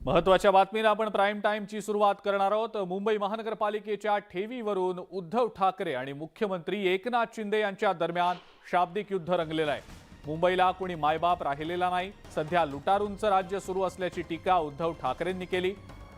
महत्त्वाच्या बातमीला आपण प्राईम टाइमची सुरुवात करणार आहोत। मुंबई महानगरपालिकेच्या ठेवीवरून उद्धव ठाकरे आणि मुख्यमंत्री एकनाथ शिंदे यांच्या दरम्यान शाब्दिक युद्ध रंगलेलं आहे। मुंबईला कोणी मायबाप राहिलेला नाही, सध्या लुटारूंचं राज्य सुरू असल्याची टीका उद्धव ठाकरेंनी केली।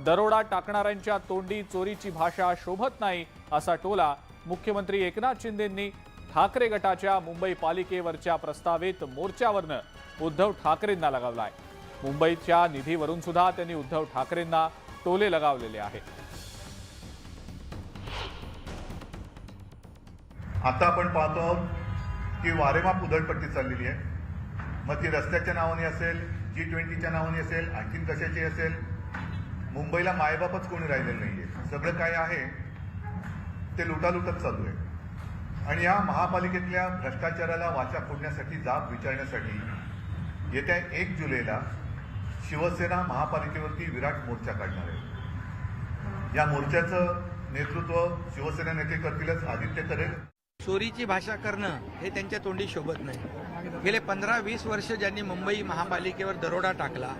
दरोडा टाकणाऱ्यांच्या तोंडी चोरीची भाषा शोभत नाही असा टोला मुख्यमंत्री एकनाथ शिंदेंनी ठाकरे गटाच्या मुंबई पालिकेवरच्या प्रस्तावित मोर्चावरनं उद्धव ठाकरेंना लगावला आहे। मुंबईच्या निधीवरून सुद्धा त्यांनी उद्धव ठाकरेंना टोले लगावलेले आहेत। आता आपण पाहतो आहोत की वारेमाप उधळपट्टी चाललेली आहे। मग ती रस्त्याच्या नावाने असेल, G20च्या नावाने असेल, आणखीन कशाची असेल, मुंबईला मायबापच कोणी राहिलेलं नाहीये। सगळं काय आहे ते लुटालुटच चालू आहे। आणि या महापालिकेतल्या भ्रष्टाचाराला वाचा फोडण्यासाठी, जाब विचारण्यासाठी येत्या 1 जुलैला शिवसेना महापालिकेवरती विराट मोर्चा काढणार आहे। या मोर्चाचं नेतृत्व शिवसेना नेते करतीलच, आदित्य करेल। चोरीची भाषा करणं हे त्यांच्या तोंडी शोभत नाही। गेले 15-20 वर्ष ज्यांनी मुंबई महापालिकेवर दरोडा टाकला,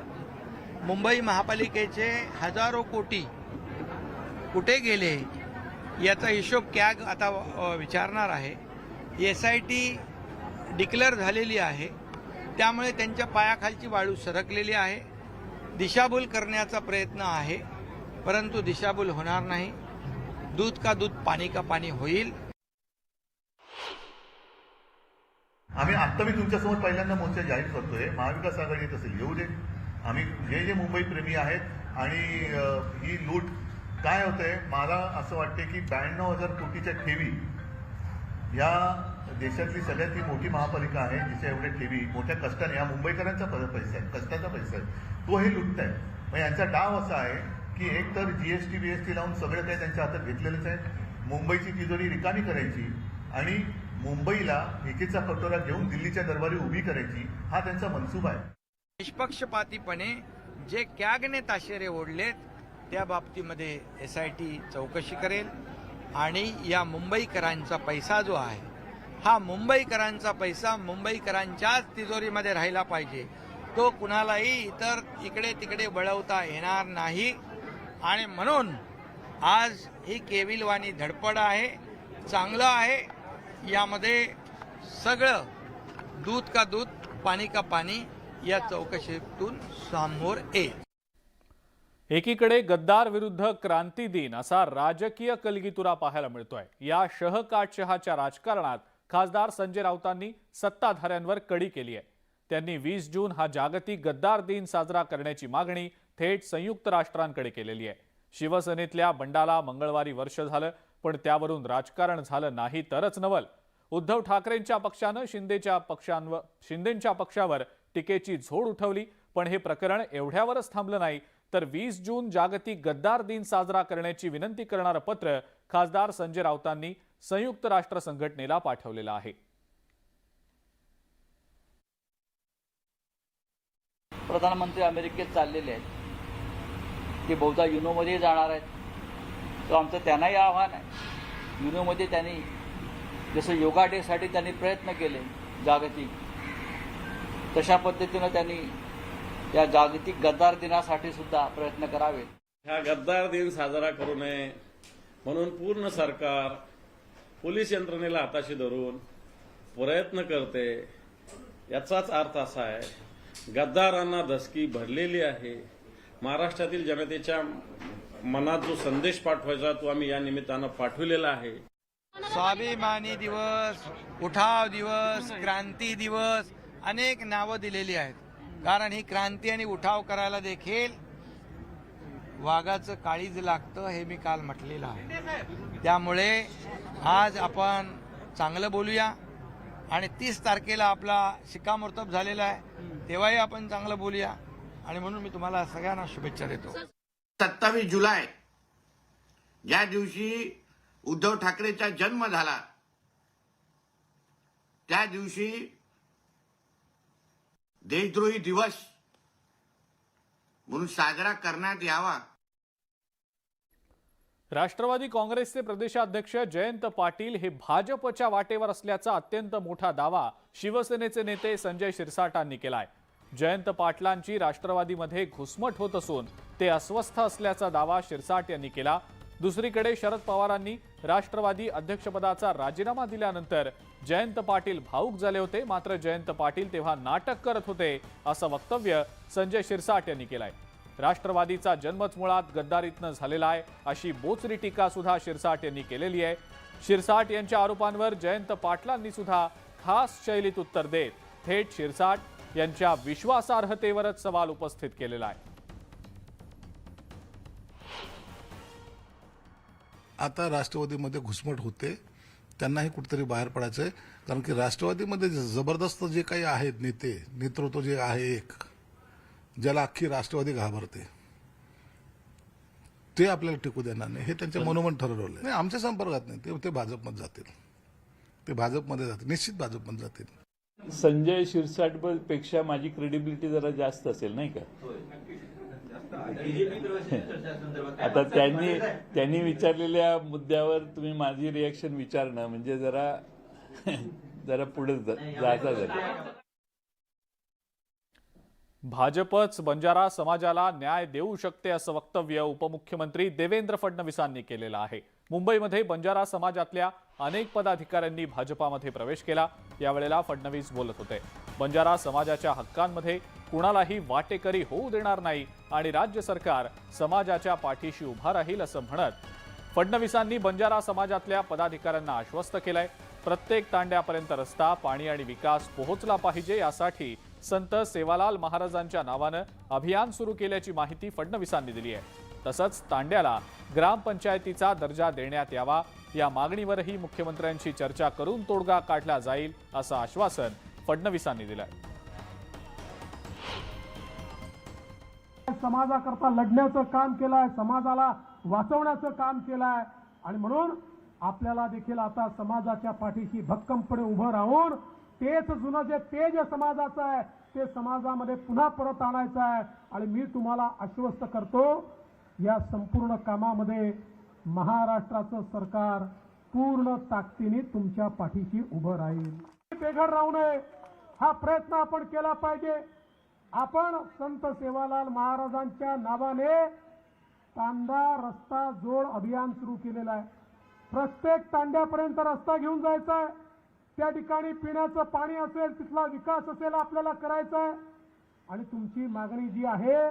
मुंबई महापालिकेचे हजारो कोटी कुठे गेले याचा हिशोब कॅग आता विचारणार आहे। SIT डिक्लेअर झालेली आहे, त्यामुळे त्यांच्या पायाखालची वाळू सरकलेली आहे। दिशाभूल करण्याचा प्रयत्न आहे, परंतु दिशाभूल होणार नाही। दूध का दूध, पाणी का पाणी होईल। आम्ही आता मी तुमच्यासमोर पहिल्यांदा मोर्चा जाहीर करतोय। महाविकास आघाडी येत असेल येऊ दे। आम्ही जे मुंबई प्रेमी आहेत आणि ही लूट काय होते, मला असं वाटते की 92,000 कोटीच्या ठेवी, या देशातली सगळ्यात ही मोठी महापालिका आहे जिच्या एवढ्या ठेवी मोठ्या कष्टाने, या मुंबईकरांचा पैसा आहे, कष्टाचा पैसा आहे, तो हे लुटताय। मग यांचा डाव असा आहे की एक तर GST BST लावून सगळं काही त्यांच्या हातात घेतलेलंच आहे। मुंबईची तिजोरी रिकामी करायची आणि मुंबईला एकीचा कटोरा घेऊन दिल्लीच्या दरबारी उभी करायची, हा त्यांचा मनसूबा आहे। निष्पक्षपातीपणे जे कॅगने ताशेरे ओढलेत त्या बाबतीमध्ये SIT चौकशी करेल आणि या मुंबईकरांचा पैसा जो आहे, हा मुंबईकरांचा पैसा मुंबईकरांच्याच तिजोरीमध्ये राहिला पाहिजे। तो कुणालाही इतर इकडे तिकडे वळवता येणार नाही। आणि म्हणून आज ही केविलवाणी धडपड आहे, चांगलं आहे। यामध्ये सगळं दूध का दूध, पाणी का पाणी या चौकशीतून समोर येईल। एकीकडे गद्दार विरुद्ध क्रांती दिन असा राजकीय कलगीतुरा पाहायला मिळतोय। या शहकाटशहाच्या राजकारणात खासदार संजय राऊतांनी सत्ताधाऱ्यांवर कडी केली आहे। त्यांनी 20 जून हा जागतिक गद्दार दिन साजरा करण्याची मागणी थेट संयुक्त राष्ट्रांकडे केलेली आहे। शिवसेनेतल्या बंडाला मंगळवारी वर्ष झालं, पण त्यावरून राजकारण झालं नाही तरच नवल। उद्धव ठाकरेंच्या पक्षानं शिंदेंच्या पक्षावर टीकेची झोड उठवली, पण हे प्रकरण एवढ्यावरच थांबलं नाही, तर 20 जून जागतिक गद्दार दिन साजरा करण्याची विनंती करणारं पत्र खासदार संजय राऊतांनी संयुक्त राष्ट्र संघटनेला पाठवलेलं आहे। प्रधानमंत्री अमेरिकेत चाललेले आहेत, ते बहुधा युनोमध्ये जाणार आहेत। तो आमचं त्यांनाही आव्हान आहे। युनोमध्ये त्यांनी जसं योगा डेसाठी त्यांनी प्रयत्न केले जागतिक, तशा पद्धतीनं त्यांनी या जागतिक गद्दार दिनासाठी सुद्धा प्रयत्न करावे। हा गद्दार दिन साजरा करू नये म्हणून पूर्ण सरकार पोलीस यंत्रणेला हाताशी धरून प्रयत्न करते। याचाच अर्थ असा आहे, गद्दारांना धसकी भरलेली आहे। महाराष्ट्रातील जनतेच्या मनात जो संदेश पाठवायचा तो आम्ही या निमित्तानं पाठवलेला आहे। स्वाभिमानी दिवस, उठाव दिवस, क्रांती दिवस, अनेक नावं दिलेली आहेत। कारण ही क्रांती आणि उठाव करायला देखील वाघाचं काळीज लागतं, हे मी काल म्हटलेलं आहे। त्यामुळे आज आपण चांगलं बोलूया आणि 30 तारखेला आपला शिक्कामोर्तब झालेला आहे, तेव्हाही आपण चांगलं बोलूया। आणि म्हणून मी तुम्हाला सगळ्यांना शुभेच्छा देतो। 27 जुलै ज्या दिवशी उद्धव ठाकरेचा जन्म झाला, त्या दिवशी देशद्रोही दिवस म्हणून साजरा करण्यात यावा। राष्ट्रवादी काँग्रेसचे प्रदेशाध्यक्ष जयंत पाटील हे भाजपच्या वाटेवर असल्याचा अत्यंत मोठा दावा शिवसेनेचे नेते संजय शिरसाटांनी केलाय। जयंत पाटलांची राष्ट्रवादीमध्ये घुसमट होत असून ते अस्वस्थ असल्याचा दावा शिरसाट यांनी केला. दुसरीकडे शरद पवारांनी राष्ट्रवादी अध्यक्षपदाचा राजीनामा दिल्यानंतर जयंत पाटील भाऊक झाले होते. मात्र जयंत पाटील तेव्हा नाटक करत होते असं वक्तव्य संजय शिरसाट यांनी केलंय. राष्ट्रवादीचा जन्मच मुळात गद्दारीतनं झालेला आहे अशी बोचरी टीका सुद्धा शिरसाट यांनी केलेली आहे. शिरसाट यांच्या आरोपांवर जयंत पाटलांनी सुद्धा खास शैलीत उत्तर देत थेट शिरसाट यांच्या विश्वासार्हतेवरच सवाल उपस्थित केलेला आहे. आता राष्ट्रवादीमध्ये घुसमट होते, त्यांनाही कुठेतरी बाहेर पडायचं आहे. कारण की राष्ट्रवादीमध्ये जबरदस्त जे काही आहेत नेतृत्व जे आहे एक, ज्याला अख्खी राष्ट्रवादी घाबरते, ते आपल्याला टिकू देणार नाही हे त्यांच्या मनोमन ठरवलं आहे. आमच्या संपर्कात नाही, ते भाजपमध्ये जातील, ते भाजपमध्ये जातील, निश्चित भाजपमध्ये जातील. संजय शिरसाट पेक्षा माझी क्रेडिबिलिटी जरा जास्त असेल नाही का. आता त्यांनी विचारलेल्या मुद्द्यावर तुम्ही माझी रिएक्शन विचारणं म्हणजे जरा पुढे जाता झालं. भाजपच बंजारा समाजाला न्याय देऊ शकते असं वक्तव्य उपमुख्यमंत्री देवेंद्र फडणवीसांनी केलेलं आहे. मुंबईमध्ये बंजारा समाजातल्या अनेक पदाधिकाऱ्यांनी भाजपामध्ये प्रवेश केला. यावेळेला फडणवीस बोलत होते. बंजारा समाजाच्या हक्कांमध्ये कुणालाही वाटेकरी होऊ देणार नाही आणि राज्य सरकार समाजाच्या पाठीशी उभा राहील असं म्हणत फडणवीसांनी बंजारा समाजातल्या पदाधिकाऱ्यांना आश्वस्त केलंय. प्रत्येक तांड्यापर्यंत रस्ता, पाणी आणि विकास पोहोचला पाहिजे यासाठी संत सेवालाल महाराजांच्या नावानं अभियान सुरू केल्याची माहिती फडणवीसांनी दिली आहे. तसंच तांड्याला ग्रामपंचायतीचा दर्जा देण्यात यावा या मागणीवरही मुख्यमंत्र्यांशी चर्चा करून तोडगा काढला जाईल असं आश्वासन फडणवीसांनी दिलंय. समाजाकरता लढण्याचं काम केलंय, समाजाला वाचवण्याचं काम केलंय आणि म्हणून आपल्याला देखील आता समाजाच्या पाठीशी भक्कमपणे उभं राहून तेच जुनं जे तेज समाजाचं आहे ते समाजामध्ये पुन्हा परत आणायचं आहे. आणि मी तुम्हाला आश्वस्त करतो, या संपूर्ण कामामध्ये महाराष्ट्राचं सरकार पूर्ण ताकदीने तुमच्या पाठीशी उभं राहील. बेघर राहू नये हा प्रयत्न आपण केला पाहिजे. आपण संत सेवालाल महाराजांच्या नावाने तांडा रस्ता जोड अभियान सुरू केलेलं आहे. प्रत्येक तांड्यापर्यंत रस्ता घेऊन जायचा आहे. त्या ठिकाणी पिण्याचं पाणी असेल, तिथला विकास असेल आपल्याला करायचा आहे. आणि तुमची मागणी जी आहे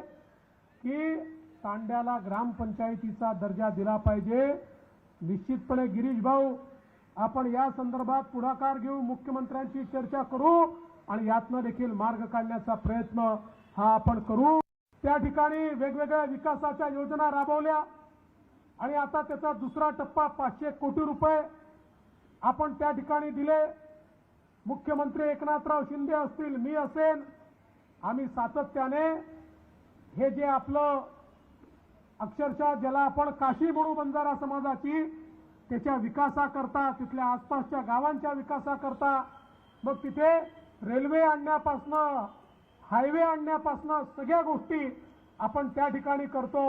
की तांड्याला ग्रामपंचायतीचा दर्जा दिला पाहिजे, निश्चितपणे गिरीश भाऊ आपण या संदर्भात पुढाकार घेऊ, मुख्यमंत्र्यांशी चर्चा करू आणि यातनं देखील मार्ग काढण्याचा प्रयत्न हा आपण करू. त्या ठिकाणी वेगवेगळ्या विकासाच्या योजना राबवल्या आणि आता त्याचा दुसरा टप्पा 500 कोटी रुपये आपण त्या ठिकाणी दिले. मुख्यमंत्री एकनाथराव शिंदे असतील, मी असेल, आम्ही सातत्याने हे जे आपलं अक्षरशः ज्याला आपण काशी म्हणू बंजारा समाजाची, त्याच्या विकासाकरता, तिथल्या आसपासच्या गावांच्या विकासाकरता, मग तिथे रेल्वे आणण्यापासनं हायवे आणण्यापासनं सगळ्या गोष्टी आपण त्या ठिकाणी करतो.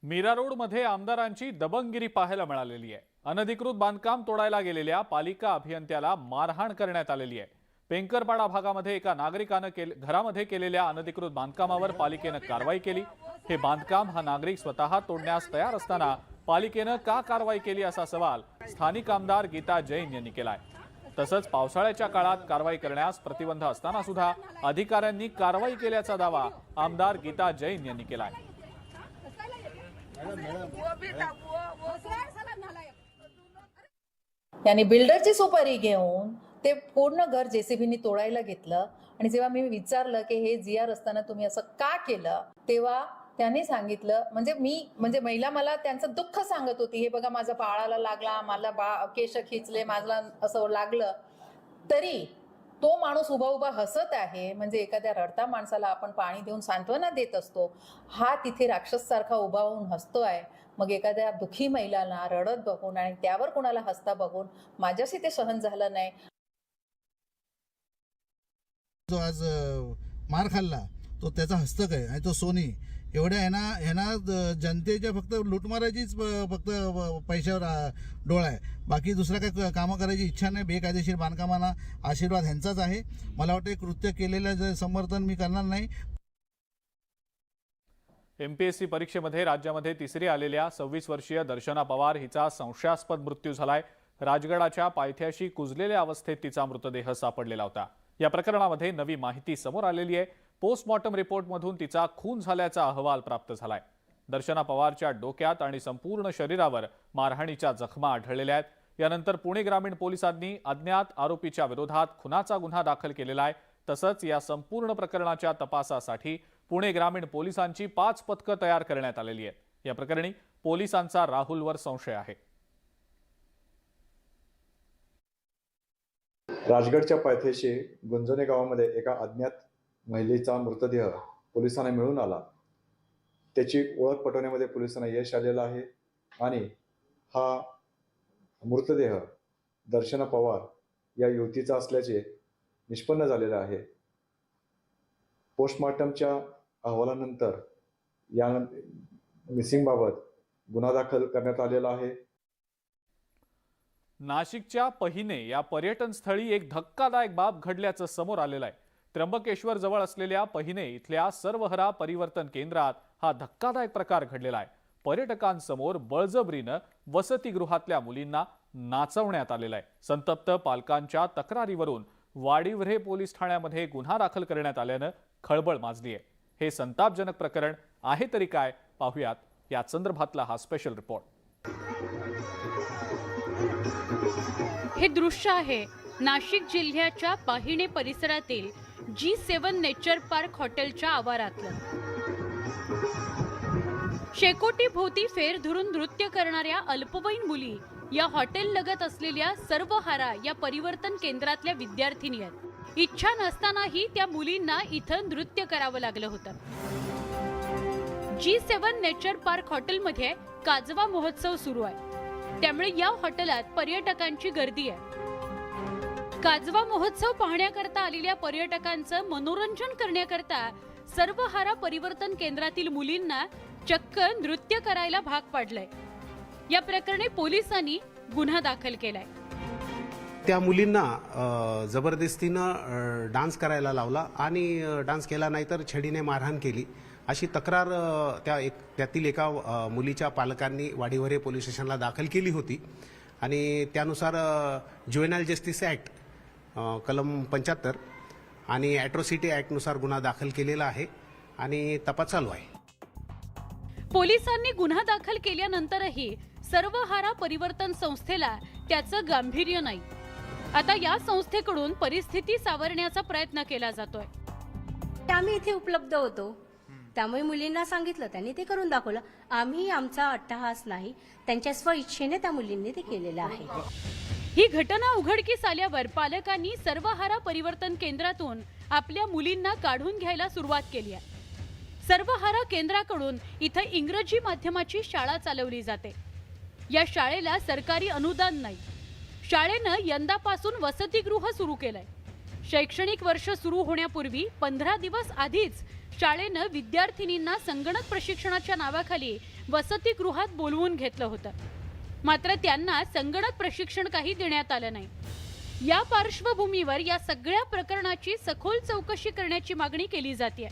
मीरा रोडमध्ये आमदारांची दबंगगिरी पाहायला मिळालेली आहे. अनधिकृत बांधकाम तोडायला गेलेल्या पालिका अभियंत्याला मारहाण करण्यात आलेली आहे. पेंकरपाडा भागामध्ये एका नागरिकानं घरामध्ये केलेल्या अनधिकृत बांधकामावर पालिकेनं कारवाई केली. हे बांधकाम हा नागरिक स्वतः तोडण्यास तयार असताना पालिकेनं का कारवाई केली असा सवाल स्थानिक आमदार गीता जैन यांनी केलाय. तसंच पावसाळ्याच्या काळात कारवाई करण्यास प्रतिबंध असताना सुद्धा अधिकाऱ्यांनी कारवाई केल्याचा दावा आमदार गीता जैन यांनी केलाय. यांनी बिल्डरची सुपारी घेऊन ते पूर्ण घर जेसीबीनी तोडायला घेतलं. आणि जेव्हा मी विचारलं की हे जीआर असताना तुम्ही असं का केलं, तेव्हा त्यांनी सांगितलं, म्हणजे महिला मला त्यांचं दुःख सांगत होती, हे बघा माझा बाळाला लागला, मला केश खिचले, माझला असं लागलं, तरी तो माणूस उभा उभा हसत आहे. म्हणजे एखाद्या रडता माणसाला आपण पाणी देऊन सांत्वना देत असतो, हा तिथे राक्षस सारखा उभा होऊन हसतोय. मग एखाद्या दुःखी महिलांना रडत बघून आणि त्यावर कुणाला हसता बघून माझ्याशी ते सहन झालं नाही. जो आज मार खाल्ला तो त्याचा हस्तक आहे आणि तो सोनी एवढ्या ह्यांना जनतेच्या फक्त लूटमाराचीच फक्त पैशावर डोळा आहे. बाकी दुसरा काही कामं करायची इच्छा नाही. बेकायदेशीर बांधकामांना आशीर्वाद ह्यांचाच आहे. मला वाटतं कृत्य केलेलं समर्थन मी करणार नाही. एमपीएससी परीक्षेमध्ये राज्यामध्ये तिसरी आलेल्या 26 वर्षीय दर्शना पवार हिचा संशयास्पद मृत्यू झालाय. राजगडाच्या पायथ्याशी कुजलेल्या अवस्थेत तिचा मृतदेह सापडलेला होता. या प्रकरणामध्ये नवी माहिती समोर आलेली आहे. पोस्टमॉर्टम रिपोर्टमधून तिचा खून झाल्याचा अहवाल प्राप्त झालाय. दर्शना पवारच्या डोक्यात आणि संपूर्ण शरीरावर मारहाणीच्या जखमा आढळलेल्या आहेत. यानंतर पुणे ग्रामीण पोलिसांनी अज्ञात आरोपीच्या विरोधात खुनाचा गुन्हा दाखल केलेला आहे. तसंच या संपूर्ण प्रकरणाच्या तपासासाठी पुणे ग्रामीण पोलिसांची 5 पथकं तयार करण्यात आलेली आहेत. या प्रकरणी पोलिसांचा राहुलवर संशय आहे. राजगडच्या पायथ्याशी गुंजोने गावामध्ये एका अज्ञात महिलेचा मृतदेह पोलिसांना मिळून आला. त्याची ओळख पटवण्यामध्ये पोलिसांना यश आलेलं आहे आणि हा मृतदेह दर्शना पवार या युवतीचा असल्याचे निष्पन्न झालेलं आहे. पोस्टमॉर्टमच्या अहवालानंतर या मिसिंगबाबत गुन्हा दाखल करण्यात आलेला आहे. नाशिकच्या पहिने या पर्यटन स्थळी एक धक्कादायक बाब घडल्याचं समोर आलेलं आहे. त्र्यंबकेश्वर जवळ असलेल्या पहिने इथल्या सर्वहरा परिवर्तन केंद्रात हा धक्कादायक प्रकार घडलेला आहे. पर्यटकांसमोर बळजबरीनं वसतिगृहातल्या मुलींना नाचवण्यात आलेला आहे. संतप्त पालकांच्या तक्रारीवरून वाडीवरे पोलीस ठाण्यामध्ये गुन्हा दाखल करण्यात आल्यानं खळबळ माजली आहे. हे संतापजनक प्रकरण आहे तरी काय, पाहूयात या संदर्भातला हा स्पेशल रिपोर्ट. हे दृश्य आहे नाशिक जिल्ह्याच्या पाहिणे परिसरातील G7 नेचर पार्क हॉटेलच्या आवारातलं. शेकोटी भोवती फेर धरून नृत्य करणाऱ्या अल्पवयीन मुली या हॉटेल लगत असलेल्या सर्वहारा या परिवर्तन केंद्रातल्या विद्यार्थिनी आहेत. इच्छा नसतानाही त्या मुलींना इथं नृत्य करावं लागलं होतं. G7 नेचर पार्क हॉटेलमध्ये काजवा महोत्सव सुरू आहे. त्यामुळे या हॉटेलात पर्यटकांची गर्दी आहे. काजवा महोत्सव पाहण्याकरता आलेल्या पर्यटकांचं मनोरंजन करण्याकरता सर्वहारा परिवर्तन केंद्रातील मुलींना चक्क नृत्य करायला भाग पाडलंय. या प्रकरणी पोलिसांनी गुन्हा दाखल केलाय. त्या मुलींना जबरदस्तीनं डान्स करायला लावला आणि डान्स केला नाही तर छडीने मारहाण केली अशी तक्रार त्यातील एका मुलीच्या पालकांनी वाडीवरे पोलीस स्टेशनला दाखल केली होती. आणि त्यानुसार ज्युव्हेनाइल जस्टिस ॲक्ट कलम 75 आणि ॲट्रॉसिटी ॲक्टनुसार गुन्हा दाखल केलेला आहे आणि तपास चालू आहे. पोलिसांनी गुन्हा दाखल केल्यानंतरही सर्वहारा परिवर्तन संस्थेला त्याचं गांभीर्य नाही. आता या संस्थेकडून परिस्थिती सावरण्याचा प्रयत्न केला जातोय. आम्ही इथे उपलब्ध होतो त्यामुळे मुलींना सांगितलं, त्यांनी ते करून दाखवलं. आम्ही आमचा अट्टहास नाही, त्यांच्या स्वइच्छेने त्या मुलींनी ते केलेलं आहे. ही घटना उघडकीस आल्यावर पालकांनी सर्वहारा परिवर्तन केंद्रातून आपल्या मुलींना काढून घ्यायला सुरुवात केली आहे. सर्वहारा केंद्राकडून इथं इंग्रजी माध्यमाची शाळा चालवली जाते. या शाळेला सरकारी अनुदान नाही. शाळेनं यंदापासून वसतिगृह सुरू केलंय. शैक्षणिक वर्ष सुरू होण्यापूर्वी 15 दिवस आधीच शाळेनं विद्यार्थिनींना संगणक प्रशिक्षणाच्या नावाखाली वसतिगृहात बोलवून घेतलं होतं. मात्र त्यांना संगणक प्रशिक्षण काही देण्यात आलं नाही. या पार्श्वभूमीवर या सगळ्या प्रकरणाची सखोल चौकशी करण्याची मागणी केली जाते.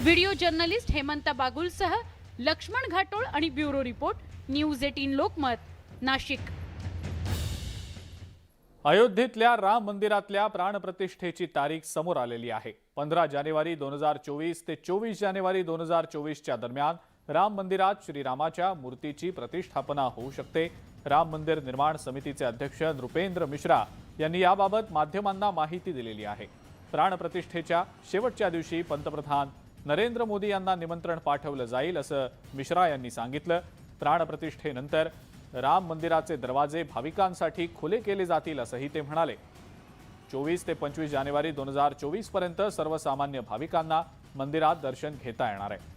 व्हिडिओ जर्नलिस्ट हेमंत बागुलसह लक्ष्मण घाटोळ आणि bureau report, news 18 Lokmat, Nashik. अयोध्येतल्या राम मंदिरातल्या प्राणप्रतिष्ठेची तारीख समोर आलेली आहे. 15 जानेवारी 2024 ते 24 जानेवारी 2024च्या दरम्यान राम मंदिरात श्रीरामाच्या मूर्तीची प्रतिष्ठापना होऊ शकते. राम मंदिर निर्माण समितीचे अध्यक्ष नृपेंद्र मिश्रा यांनी याबाबत माध्यमांना माहिती दिलेली आहे. प्राणप्रतिष्ठेच्या शेवटच्या दिवशी पंतप्रधान नरेंद्र मोदी यांना निमंत्रण पाठवलं जाईल असं मिश्रा यांनी सांगितलं. प्राणप्रतिष्ठेनंतर राम मंदिराचे दरवाजे भाविकांसाठी खुले केले जातील असंही ते म्हणाले. 24 ते 25 जानेवारी 2024 पर्यंत सर्वसामान्य भाविकांना मंदिरात दर्शन घेता येणार आहे.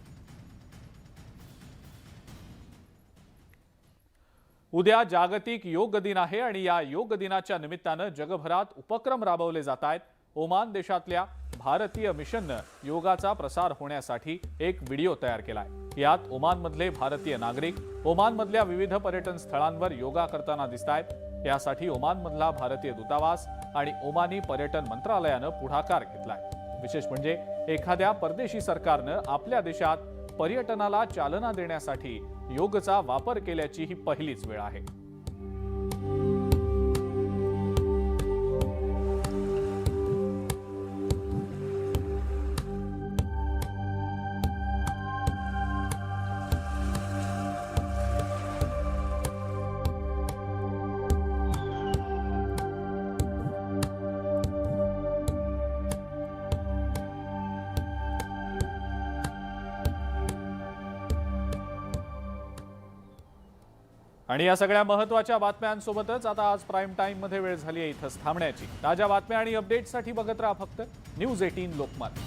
उद्या जागतिक योग दिन आहे आणि या योग दिनाच्या निमित्तानं जगभरात उपक्रम राबवले जात आहेत. ओमान देशातल्या भारतीय मिशननं योगाचा प्रसार होण्यासाठी एक व्हिडिओ तयार केलाय। यात ओमानमधले भारतीय नागरिक ओमानमधल्या विविध पर्यटन स्थळांवर योगा करताना दिसतायत। यासाठी ओमानमधला भारतीय दूतावास आणि ओमानी पर्यटन मंत्रालयानं पुढाकार घेतलाय। विशेष म्हणजे एखाद्या परदेशी सरकारनं आपल्या देशात पर्यटनाला चालना देण्यासाठी योगचा वापर केल्याची ही पहिलीच वेळ आहे। आणि या सगळ्या महत्त्वाच्या बातम्यांसोबतच आता आज प्राईम टाइम मध्ये वेळ झाली आहे इथंच थांबण्याची। ताज्या बातम्या आणि अपडेट्ससाठी बघत राहा फक्त न्यूज 18 लोकमत।